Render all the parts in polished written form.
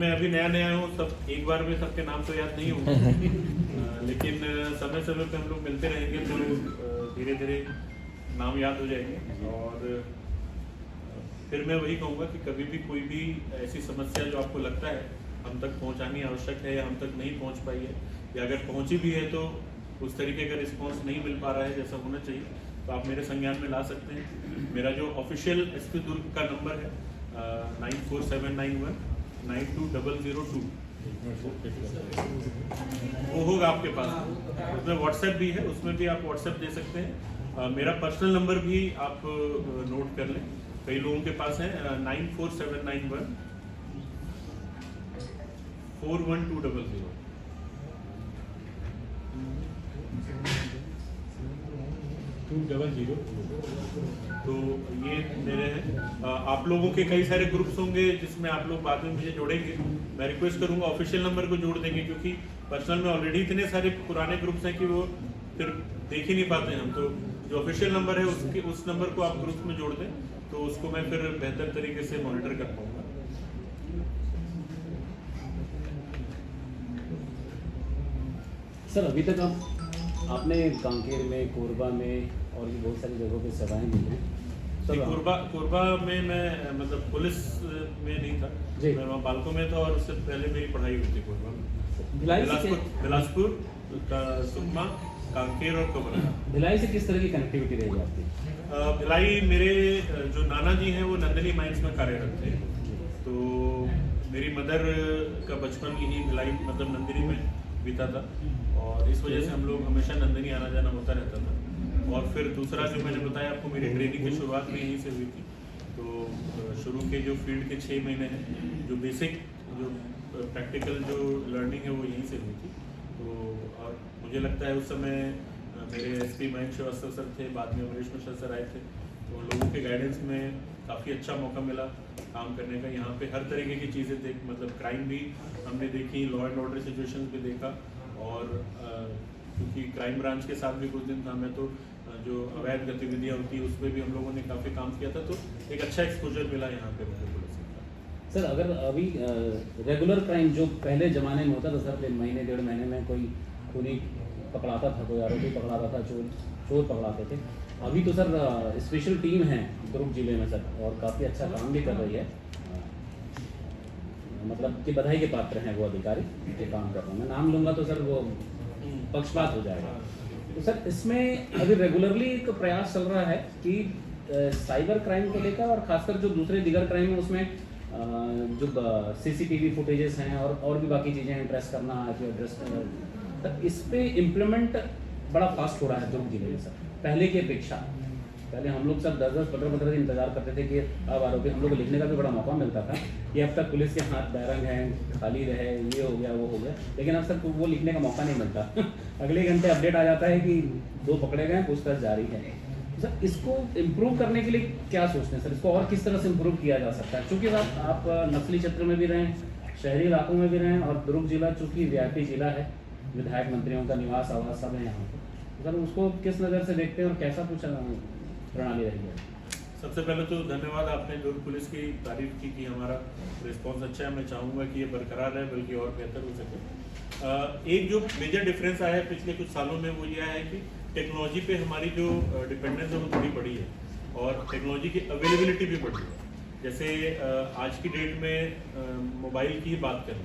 मैं अभी नया नया हूँ, सब एक बार में सबके नाम तो याद नहीं होंगे लेकिन समय समय पे हम लोग मिलते रहेंगे तो धीरे धीरे नाम याद हो जाएंगे। और फिर मैं वही कहूँगा कि कभी भी कोई भी ऐसी समस्या जो आपको लगता है हम तक पहुँचानी आवश्यक है या हम तक नहीं पहुँच पाई है, या अगर पहुँची भी है तो उस तरीके का रिस्पॉन्स नहीं मिल पा रहा है जैसा होना चाहिए, तो आप मेरे संज्ञान में ला सकते हैं। मेरा जो ऑफिशियल एसपी दुर्ग का नंबर है 9479192002 वो होगा आपके पास। उसमें व्हाट्सएप भी है, उसमें भी आप व्हाट्सएप दे सकते हैं। मेरा पर्सनल नंबर भी आप नोट कर लें, कई लोगों के पास है 9479141200। तो ये मेरे हैं। आप लोगों के कई सारे ग्रुप्स होंगे जिसमें आप लोग बाद में मुझे जोड़ेंगे। मैं रिक्वेस्ट करूंगा ऑफिशियल नंबर को जोड़ देंगे, क्योंकि पर्सनल में ऑलरेडी इतने सारे पुराने ग्रुप्स हैं कि वो फिर देख ही नहीं पाते हैं हम। तो जो ऑफिशियल नंबर है उसके उस नंबर को आप ग्रुप में जोड़ दें तो उसको मैं फिर बेहतर तरीके से मॉनिटर कर पाऊंगा। सर अभी तक आपने कांकेर में, कोरबा में और भी बहुत सारी जगहों पे सेवाएं दी हैं। कोरबा में मैं मतलब पुलिस में नहीं था, मैं वहाँ बालकों में था और उससे पहले मेरी पढ़ाई हुई थी कोरबा में। बिलासपुर, सुकमा, कांकेर और कोबरा। भिलाई से किस तरह की कनेक्टिविटी रहेगी आपकी? भिलाई मेरे जो नाना जी हैं वो नंदिनी माइंस में कार्यरत थे, तो मेरी मदर का बचपन यही भिलाई मतलब नंदिनी में बीता था और इस वजह से हम लोग हमेशा नंदिनी आना जाना होता रहता था। और फिर दूसरा जो मैंने बताया आपको, मेरी ट्रेनिंग की शुरुआत भी यहीं से हुई थी। तो शुरू के जो फील्ड के 6 महीने हैं, जो बेसिक जो प्रैक्टिकल जो लर्निंग है वो यहीं से हुई थी। तो और मुझे लगता है उस समय मेरे एसपी मयंक श्रीवास्तव सर थे, बाद में अमरीश मिश्रा सर आए थे, तो उन लोगों के गाइडेंस में काफ़ी अच्छा मौका मिला काम करने का। यहाँ पे हर तरीके की चीज़ें मतलब क्राइम भी हमने देखी, लॉ एंड ऑर्डर सिचुएशन भी देखा। और क्योंकि क्राइम ब्रांच के साथ भी कुछ दिन था मैं, तो जो अवैध गतिविधियाँ होती है उसमें भी हम लोगों ने काफ़ी काम किया था, तो एक अच्छा एक्सपोजर मिला यहाँ पे मुझे पुलिस का। सर अगर अभी रेगुलर क्राइम जो पहले ज़माने में होता था सर, महीने 1.5 महीने में कोई खूनी पकड़ाता था, कोई आरोपी पकड़ाता था, चोर पकड़ाते थे। अभी तो सर स्पेशल टीम है दुर्ग जिले में सर, और काफ़ी अच्छा काम भी कर रही है, मतलब कि बधाई के पात्र हैं वो अधिकारी जो काम कर रहे हैं। मैं नाम लूँगा तो सर वो पक्षपात हो जाएगा। तो सर इसमें अभी रेगुलरली एक प्रयास चल रहा है कि साइबर क्राइम को लेकर और खासकर जो दूसरे दिगर क्राइम है उसमें जो सीसीटीवी फुटेजेस हैं और भी बाकी चीज़ें हैं, ट्रेस करना, एड्रेस, तो इस पे इम्प्लीमेंट बड़ा फास्ट हो रहा है दुर्ग जिले में सर, पहले की अपेक्षा। पहले हम लोग सब 10-10, 15-15 दिन इंतजार करते थे कि अब आरोपी, हम लोग को लिखने का भी बड़ा मौका मिलता था कि अब तक पुलिस के हाथ बैरंग हैं, खाली रहे, ये हो गया वो हो गया, लेकिन अब सर वो लिखने का मौका नहीं मिलता अगले घंटे अपडेट आ जाता है कि 2 पकड़े गए, पूछताछ जारी है। सर इसको इम्प्रूव करने के लिए क्या सोचते हैं सर, इसको और किस तरह से इम्प्रूव किया जा सकता है? चूँकि आप नस्ली क्षेत्र में भी रहें, शहरी इलाकों में भी रहें, और दुर्ग जिला चूँकि वीआईपी जिला है, विधायक मंत्रियों का निवास आवास सब है यहाँ पर, सर उसको किस नज़र से देखते हैं और कैसा कुछ प्रणाली रही है? सबसे पहले तो धन्यवाद, आपने दुर्ग पुलिस की तारीफ की कि हमारा रिस्पांस अच्छा है। मैं चाहूँगा कि ये बरकरार रहे, बल्कि और बेहतर हो सके। एक जो मेजर डिफरेंस आया है पिछले कुछ सालों में वो यह है कि टेक्नोलॉजी पे हमारी जो डिपेंडेंस है वो थोड़ी बढ़ी है और टेक्नोलॉजी की अवेलेबिलिटी भी बढ़ी है। जैसे आज की डेट में मोबाइल की बात करें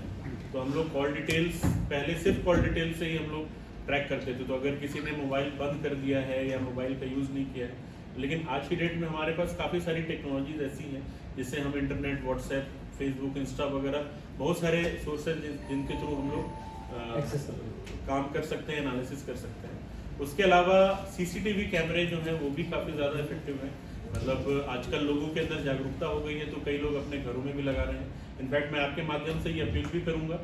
तो हम लोग कॉल डिटेल्स, पहले सिर्फ कॉल डिटेल्स से ही हम लोग ट्रैक करते थे। तो अगर किसी ने मोबाइल बंद कर दिया है या मोबाइल का यूज़ नहीं किया है, लेकिन आज की डेट में हमारे पास काफ़ी सारी टेक्नोलॉजीज ऐसी हैं जिससे हम इंटरनेट, व्हाट्सएप, फेसबुक, इंस्टा वगैरह बहुत सारे सोर्सेज जिनके थ्रू हम लोग काम कर सकते हैं, एनालिसिस कर सकते हैं। उसके अलावा सीसीटीवी कैमरे जो हैं वो भी काफ़ी ज़्यादा इफेक्टिव हैं। मतलब आजकल लोगों के अंदर जागरूकता हो गई है, तो कई लोग अपने घरों में भी लगा रहे हैं। इनफैक्ट मैं आपके माध्यम से ये अपील भी करूँगा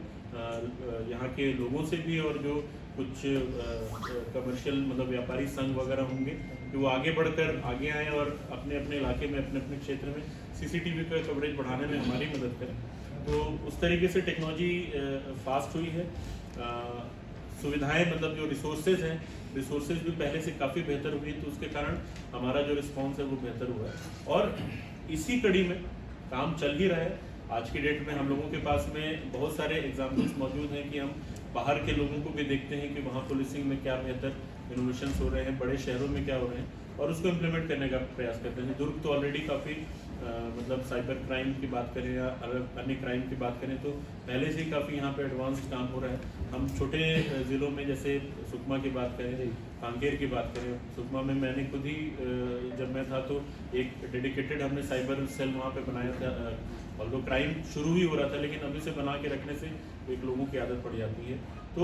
यहाँ के लोगों से भी, और जो कुछ कमर्शियल मतलब व्यापारी संघ वगैरह होंगे कि वो आगे बढ़कर आगे आएँ और अपने अपने इलाके में, अपने अपने क्षेत्र में सीसीटीवी का कवरेज बढ़ाने में हमारी मदद करें। तो उस तरीके से टेक्नोलॉजी फास्ट हुई है। सुविधाएं मतलब जो रिसोर्सेज हैं, रिसोर्सेज भी पहले से काफ़ी बेहतर हुई, तो उसके कारण हमारा जो रिस्पॉन्स है वो बेहतर हुआ है। और इसी कड़ी में काम चल ही रहा है। आज की डेट में हम लोगों के पास में बहुत सारे एग्जाम्पल्स मौजूद हैं कि हम बाहर के लोगों को भी देखते हैं कि वहाँ पुलिसिंग में क्या बेहतर इनोवेशंस हो रहे हैं, बड़े शहरों में क्या हो रहे हैं, और उसको इम्प्लीमेंट करने का प्रयास करते हैं। दुर्ग तो ऑलरेडी काफ़ी मतलब साइबर क्राइम की बात करें या अन्य क्राइम की बात करें तो पहले से ही काफ़ी यहाँ पे एडवांस काम हो रहा है। हम छोटे ज़िलों में जैसे सुकमा की बात करें, कांकेर की बात करें, सुकमा में मैंने खुद ही जब मैं था तो एक डेडिकेटेड हमने साइबर सेल वहाँ पे बनाया था। और जो क्राइम शुरू ही हो रहा था, लेकिन अभी से बना के रखने से एक लोगों की आदत पड़ जाती है। तो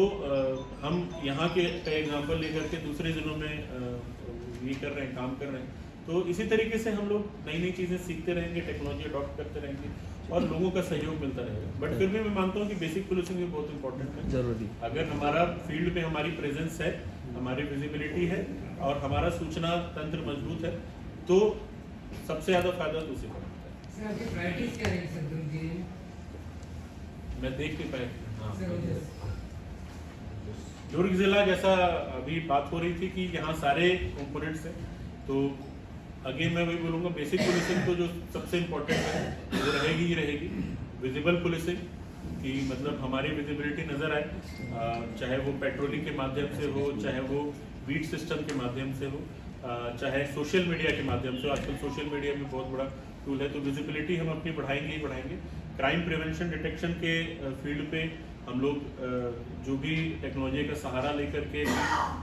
हम यहाँ के एग्जाम्पल लेकर के दूसरे ज़िलों में ये कर रहे हैं, काम कर रहे हैं। तो इसी तरीके से हम लोग नई नई चीज़ें सीखते रहेंगे, टेक्नोलॉजी अडॉप्ट करते रहेंगे और लोगों का सहयोग मिलता रहेगा। बट फिर भी मैं मानता हूँ कि बेसिक पुलिसिंग भी बहुत इंपॉर्टेंट है। जरूरी। अगर हमारा फील्ड में हमारी प्रेजेंस है, हमारी विजिबिलिटी है और हमारा सूचना तंत्र मजबूत है तो सबसे ज़्यादा फायदा तो उसी को मिलता है। सर आपकी प्रायोरिटीज क्या रहेगी सर दुर्ग जिले में? मैं देख नहीं पाया। सर हाँ, दुर्ग जिला जैसा अभी बात हो रही थी कि यहाँ सारे कंपोनेंट्स हैं, तो अगेन मैं वही बोलूँगा, बेसिक पुलिसिंग तो जो सबसे इम्पोर्टेंट है वो रहेगी ही रहेगी। विजिबल पुलिसिंग कि मतलब हमारी विजिबिलिटी नज़र आए, चाहे वो पेट्रोलिंग के माध्यम से हो, चाहे वो बीट सिस्टम के माध्यम से हो, चाहे सोशल मीडिया के माध्यम से। आजकल सोशल मीडिया भी बहुत बड़ा टूल है, तो विजिबिलिटी हम अपनी बढ़ाएंगे ही बढ़ाएंगे। क्राइम प्रिवेंशन डिटेक्शन के फील्ड पे हम लोग जो भी टेक्नोलॉजी का सहारा लेकर के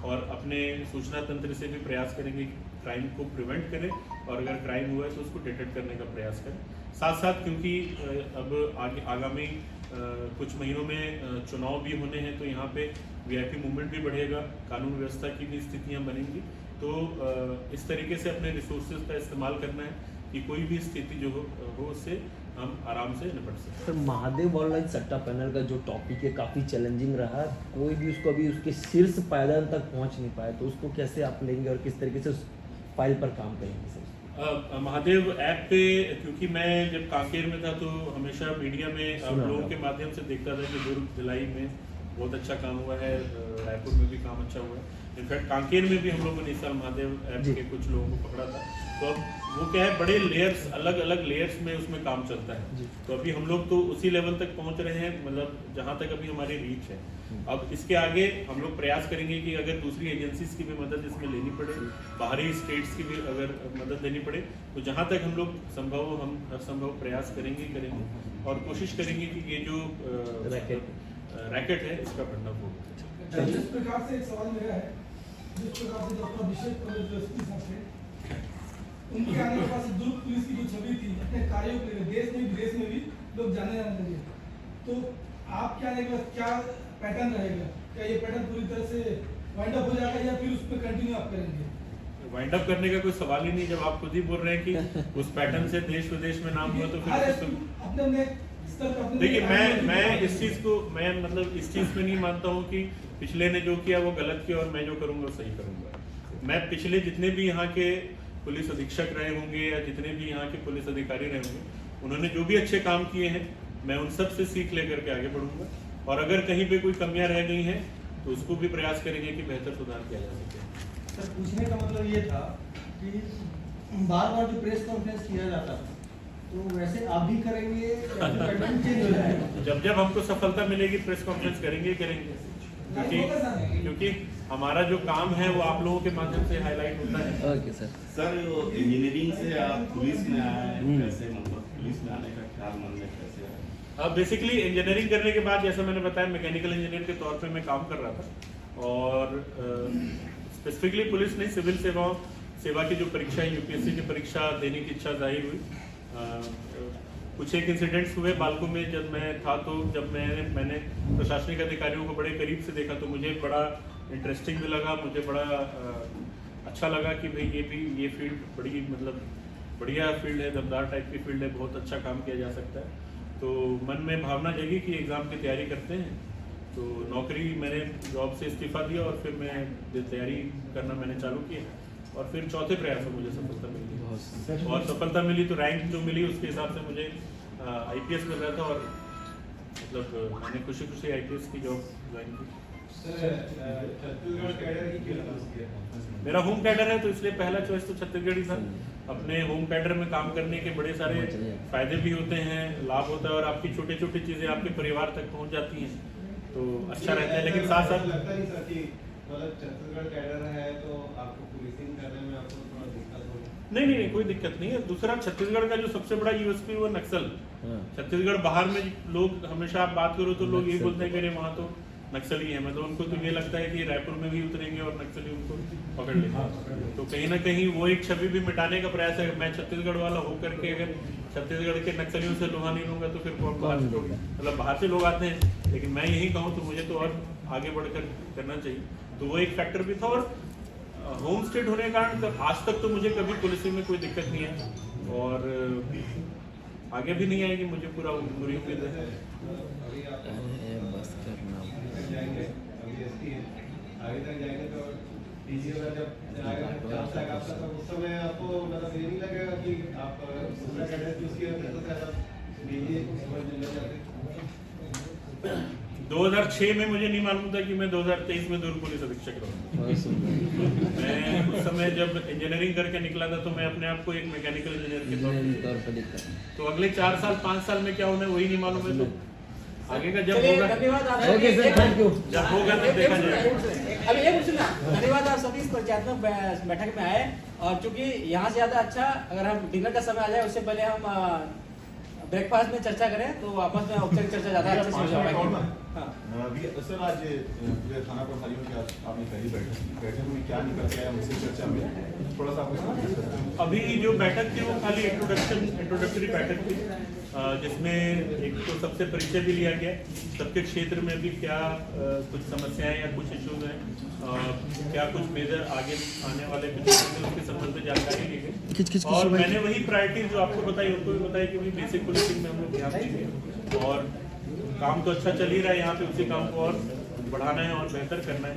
और अपने सूचना तंत्र से भी प्रयास करेंगे कि क्राइम को प्रिवेंट करें और अगर क्राइम हुआ है तो उसको डिटेक्ट करने का प्रयास करें। साथ साथ क्योंकि अब आगामी कुछ महीनों में चुनाव भी होने हैं, तो यहाँ पे वीआईपी मूवमेंट भी बढ़ेगा, कानून व्यवस्था की भी स्थितियाँ बनेंगी। तो इस तरीके से अपने रिसोर्सेज का इस्तेमाल करना है कि कोई भी स्थिति जो हो उससे हम आराम से निपट सकते। सर महादेव ऑनलाइन सट्टा पैनल का जो टॉपिक है काफ़ी चैलेंजिंग रहा, कोई भी उसको अभी उसके शीर्ष पायदान तक पहुंच नहीं पाया, तो उसको कैसे आप लेंगे और किस तरीके से उस फाइल पर काम करेंगे सर? महादेव ऐप पे, क्योंकि मैं जब कांकेर में था तो हमेशा मीडिया में आप लोगों के माध्यम से देखता था कि दुर्ग भिलाई में बहुत अच्छा काम हुआ है, रायपुर में भी काम अच्छा हुआ है। इनफैक्ट कांकेर में भी हम लोगों ने इस साल महादेव ऐप के कुछ लोगों को पकड़ा था। तो अब वो क्या है, बड़े लेयर्स, अलग अलग लेयर्स में उसमें काम चलता है। तो अभी हम लोग तो उसी लेवल तक पहुंच रहे हैं, मतलब जहां तक अभी हमारी रीच है। अब इसके आगे हम लोग प्रयास करेंगे कि अगर दूसरी एजेंसीज की भी मदद इसमें लेनी पड़े, बाहरी स्टेट्स की भी अगर मदद लेनी पड़े, तो जहां तक हम लोग संभव हो हम हर संभव प्रयास करेंगे और कोशिश करेंगे कि ये जो रैकेट है इसका बढ़ना हो। जिस प्रकार से एक सवाल मेरा है, जिस प्रकार से डॉक्टर अभिषेक कॉलेज साहब थे, उनके आने के बाद दुर्ग पुलिस की जो छवि थी अपने कार्यों के लिए देश में विदेश में भी लोग जाने लगे, तो आप क्या आने के बाद क्या पैटर्न रहेगा? क्या ये पैटर्न पूरी तरह से वाइंड अप हो जाएगा या फिर उस पर कंटिन्यू आप करेंगे? वाइंड अप करने का कोई सवाल ही नहीं। जब आप खुद ही बोल रहे हैं कि उस पैटर्न से देश विदेश में नाम हुआ तो फिर देखिए, मैं इस चीज को इस चीज में नहीं मानता हूँ कि पिछले ने जो किया वो गलत किया और मैं जो करूँगा वो सही करूँगा। मैं पिछले जितने भी यहाँ के पुलिस अधीक्षक रहे होंगे या जितने भी यहाँ के पुलिस अधिकारी रहे होंगे, उन्होंने जो भी अच्छे काम किए हैं मैं उन सब से सीख लेकर के आगे बढ़ूंगा। और अगर कहीं पे कोई कमियां रह गई हैं तो उसको भी प्रयास करेंगे कि बेहतर सुधार किया जा सके। सर पूछने का मतलब ये था कि बार बार जो प्रेस कॉन्फ्रेंस किया जाता था, तो वैसे आप भी करेंगे या फिर पैटर्न चेंज हो जाएगा? जब हमको सफलता मिलेगी प्रेस कॉन्फ्रेंस करेंगे क्योंकि हमारा जो काम है वो आप लोगों के माध्यम से हाईलाइट होता है। Okay sir. सर इंजीनियरिंग से आप पुलिस में आए हैं, कैसे मतलब पुलिस में आने का ख्याल मन में कैसे आया? बेसिकली इंजीनियरिंग करने के बाद, जैसा मैंने बताया, मैकेनिकल इंजीनियर के तौर पे मैं काम कर रहा था और स्पेसिफिकली पुलिस नहीं, सिविल सेवा की जो परीक्षा है, यूपीएससी की परीक्षा देने की इच्छा जाहिर हुई। कुछ एक इंसिडेंट्स हुए बालको में जब मैं था, तो जब मैंने प्रशासनिक अधिकारियों को बड़े करीब से देखा तो मुझे बड़ा इंटरेस्टिंग भी लगा, मुझे बड़ा अच्छा लगा कि भाई ये फील्ड बड़ी बढ़िया फील्ड है, दमदार टाइप की फील्ड है, बहुत अच्छा काम किया जा सकता है। तो मन में भावना जगी कि एग्ज़ाम की तैयारी करते हैं। तो नौकरी, मैंने जॉब से इस्तीफा दिया और फिर मैं तैयारी करना मैंने चालू किया और फिर चौथे प्रयास में मुझे सफलता मिली और सफलता मिली तो रैंक जो मिली उसके हिसाब से मुझे आईपीएस मिल रहा था और मतलब मैंने खुशी खुशी IPS की जॉब ज्वाइन की। छत्तीसगढ़ कैडर ही क्यों चूज किया? मेरा होम कैडर है तो इसलिए पहला चॉइस तो छत्तीसगढ़ ही था। अपने होम कैडर में काम करने के बड़े सारे फायदे भी होते हैं, लाभ होता है और आपकी छोटी छोटी चीज़ें आपके परिवार तक पहुंच जाती हैं तो अच्छा रहता है। लेकिन साथ साथ लगता नहीं सर कि मतलब छत्तीसगढ़ कैडर है तो आपको पुलिसिंग करने में आपको थोड़ा दिक्कत होगी? नहीं, कोई दिक्कत नहीं है। दूसरा, छत्तीसगढ़ का जो सबसे बड़ा USP वो नक्सल। छत्तीसगढ़ बाहर में लोग हमेशा आप बात करो तो लोग यही बोलते हैं कि अरे वहाँ तो नक्सली है, मतलब उनको तो ये लगता है कि रायपुर में भी उतरेंगे और नक्सली उनको पकड़ लेंगे। तो कहीं ना कहीं वो एक छवि भी मिटाने का प्रयास है। मैं छत्तीसगढ़ वाला होकर के अगर छत्तीसगढ़ के नक्सलियों से लोहा नहीं लूंगा तो फिर कौन बाहर से लोग, मतलब बाहर से लोग आते हैं, लेकिन मैं यही कहूँ तो मुझे तो और आगे बढ़कर करना चाहिए। तो वो एक फैक्टर भी था। और होम स्टेट होने के कारण आज तक तो मुझे कभी पुलिसिंग में कोई दिक्कत नहीं है और आगे भी नहीं आएगी, मुझे पूरी उम्मीद है। अभी आप जाएंगे, अभी SP है, आगे तक जाएंगे तो DG का जब आएगा चांस आएगा आपका, तो उस समय आपको मतलब ये नहीं लगेगा कि आप दूसरा कैडर चूज किया तो ज़्यादा DG समझ मिल जाते? 2006 में मुझे नहीं मालूम था कि मैं 2023 में दुर्ग पुलिस अधीक्षक रहूँगा। मैं उस समय जब इंजीनियरिंग करके निकला था तो मैं अपने आप को एक मैकेनिकल इंजीनियर के तौर पर देखता था। तो अगले 4 साल 5 साल में क्या होना है वही नहीं मालूम है। तो आगे का जब होगा, ओके सर, थैंक यू। जब होगा तब देखा जाएगा। अभी ये पूछना, धन्यवाद आप सभी इस परिचयात्मक बैठक में आए। और चूंकि यहाँ से ज़्यादा अच्छा अगर हम डिनर का समय आ जाए उससे पहले हम ब्रेकफास्ट में चर्चा करें तो आपस में औपचारिक चर्चा ज़्यादा अच्छे से हो पाएगी। सर आज पूरे थाना प्रभारियों की आपने पहली बैठक में क्या निकल के आया मुझसे चर्चा में थोड़ा सा आपको? अभी जो बैठक थी वो खाली इंट्रोडक्टरी बैठक थी जिसमें एक तो सबसे परिचय भी लिया गया, सबके क्षेत्र में भी क्या कुछ समस्याएं या कुछ इश्यूज हैं, क्या कुछ मेजर आगे आने वाले कुछ उसके संबंध में जानकारी ली गई। और मैंने वही प्रायोरिटीज जो आपको बताई उनको भी बताई कि वही बेसिक पुलिसिंग में हम लोग ध्यान देंगे और काम तो अच्छा चल ही रहा है यहाँ पे, उसी काम को और बढ़ाना है और बेहतर करना है।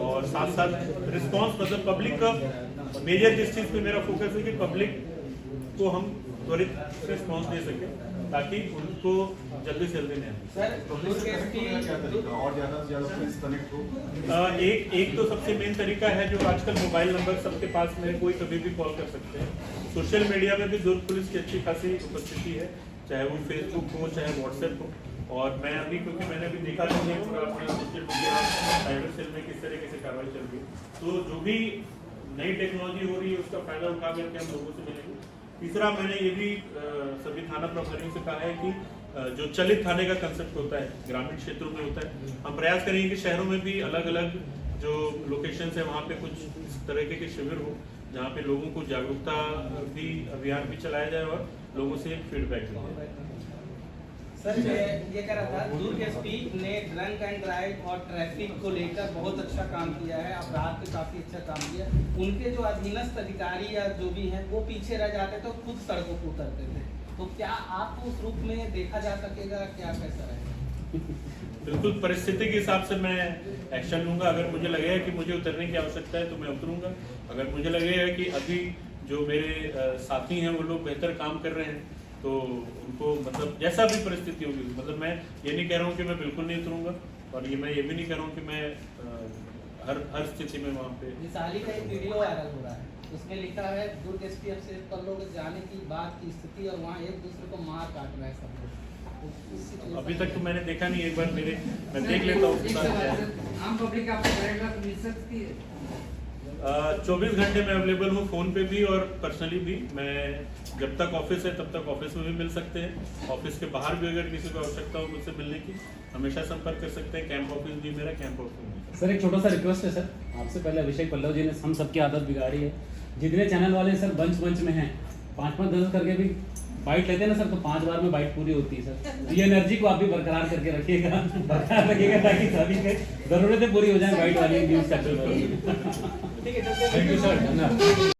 और साथ साथ रिस्पांस, मतलब पब्लिक का मेजर जिस चीज़ पे मेरा फोकस है कि पब्लिक को हम त्वरित रिस्पांस दे सकें ताकि उनको जल्दी से जल्दी नहीं और ज़्यादा से ज़्यादा पुलिस कनेक्ट हो। एक तो सबसे मेन तरीका है जो आजकल मोबाइल नंबर सबके पास में कोई कभी भी कॉल कर सकते हैं। सोशल मीडिया में भी दुर्ग पुलिस की अच्छी खासी उपस्थिति है, चाहे वो फेसबुक हो चाहे व्हाट्सएप हो। और मैं अभी क्योंकि मैंने अभी देखा नहीं है पूरा अपना सोशल मीडिया साइबर सेल में किस तरीके से कार्रवाई चल रही है, तो जो भी नई टेक्नोलॉजी हो रही है उसका फायदा उठा करके हम लोगों से मिलेंगे। तीसरा, मैंने ये भी सभी थाना प्रभारियों से कहा है कि जो चलित थाने का कंसेप्ट होता है ग्रामीण क्षेत्रों में होता है, हम प्रयास करेंगे कि शहरों में भी अलग अलग जो लोकेशन है वहाँ पे कुछ इस तरीके के शिविर हो जहाँ पे लोगों को जागरूकता भी अभियान भी चलाया जाए और लोगों से फीडबैक लिया जाए। सर ये कह रहा था, दुर्ग एसपी ने ड्रंक एंड ड्राइव और ट्रैफिक को लेकर बहुत अच्छा काम किया है, अपराध पे काफी अच्छा काम किया। उनके जो अधीनस्थ अधिकारी या जो भी हैं वो पीछे रह जाते तो खुद सड़कों पर उतरते थे, तो क्या आपको उस रूप में देखा जा सकेगा, क्या कैसा है? बिल्कुल परिस्थिति के हिसाब से मैं एक्शन लूंगा। अगर मुझे लगेगा कि मुझे उतरने की आवश्यकता है तो मैं उतरूंगा। अगर मुझे लगेगा कि अभी जो मेरे साथी हैं वो लोग बेहतर काम कर रहे हैं तो उनको, मतलब जैसा भी परिस्थिति होगी, मतलब मैं ये नहीं कह रहा हूँ कि मैं बिल्कुल नहीं उतरूंगा और मैं ये भी नहीं कह रहा हूँ कि मैं हर स्थिति में वहाँ पे। विशाली का एक वीडियो वायरल हो रहा है, उसमें लिखा है दुर्ग एसपीएफ से पर लोग जाने की बात की स्थिति और वहाँ एक दूसरे को मार काट रहा है सब लोग। अभी तक तो मैंने देखा नहीं, एक बार मैं देख लेता हूँ। आम पब्लिक आपको पैराग्राफ मिल सकती है? 24 घंटे में अवेलेबल हूँ, फ़ोन पे भी और पर्सनली भी। मैं जब तक ऑफिस है तब तक ऑफिस में भी मिल सकते हैं, ऑफिस के बाहर भी अगर किसी को आवश्यकता हो मुझसे मिलने की हमेशा संपर्क कर सकते हैं। कैंप ऑफिस भी मेरा कैंप ऑफिस। सर एक छोटा सा रिक्वेस्ट है सर आपसे, पहले अभिषेक पल्लव जी ने हम सबकी आदत बिगाड़ी है, जितने चैनल वाले सर बंच में हैं 5-5-10 करके भी बाइट लेते हैं ना सर, तो 5 बार में बाइट पूरी होती है सर। तो ये एनर्जी को आप भी बरकरार करके रखिएगा, बरकरार रखिएगा ताकि सभी के ज़रूरतें पूरी हो जाए बाइट वाली न्यूज़ चैनल पर। ठीक है, थैंक यू सर।